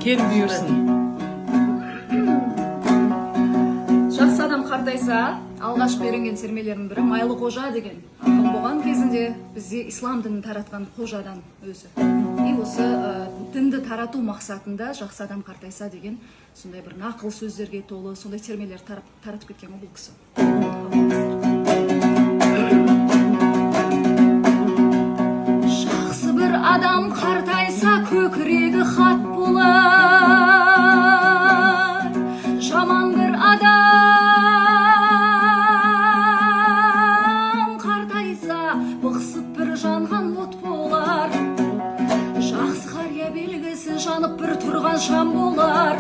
Кел бұйырсын. Жақсы адам қартайса, алғашқы үйренген термелердің бірі майлы қожа деген ақын болған кезінде бізде ислам дінін таратқан қожадан өзі. И осы дінді тарату мақсатында жақсы адам қартайса деген сондай бір нақыл сөздерге толы, сондай термелер таратып кеткен бұл кісі. Жақсы бір адам қартайса көкірегі хат болар, жаман бір адам қартайса бықсып бір жанған от болар. Жақсы қария белгісі жанып бір тұрған шам болар,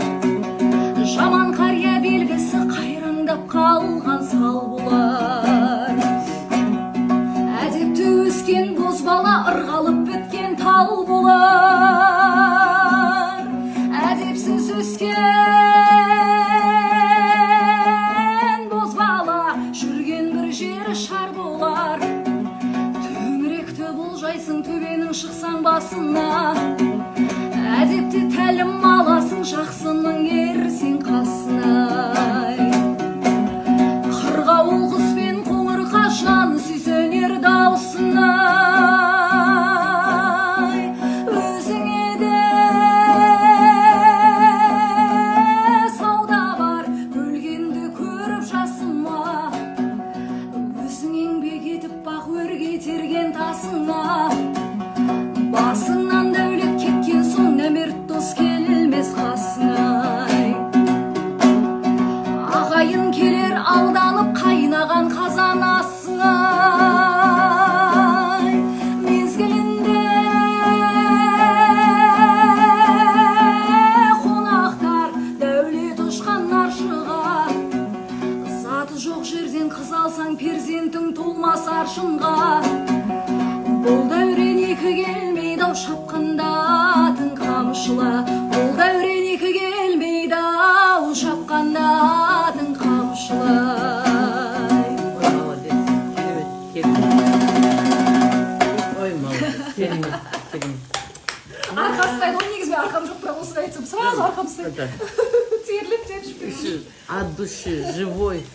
жаман қария белгісі қайраңдап қалған сал болар. Әдепті өскен бозбала ырғалып біткен тал болар, әдепсіз өскен бозбала жүрген бір жері шар болар. Төңіректі болжайсың төбенің шықсаң басына, әдепті тәлім аласың жақсының ерсен қасына. Қырғауыл құс пен қоңыр қашан сүйсенер даусына, өзіңе де сауда бар өлгенді көріп жасыма. Өзің еңбек етіп бақ өрге терген тасыңа, басыңнан дәулет кеткен соң нәмерт дос келмес қасыңа. Ағайын келер алданып қайнаған қазан асыңа. Мезгілінде қонақтар дәулет ұшқан наршыға, заты жоқ жерден қыз алсаң перзентің толмас аршынға. Бұл дәурен екі келмейді-ау шапқанда тың қамшыла, бұл дәурен екі келмейді-ау шапқанда тың қамшыла. Ой, молодец, керемет. Арқасы қайда, ол негізі мен арқам жоқ, бірақ осыны айтсам сразу арқам терлеп деп жүрмін. От души, живой.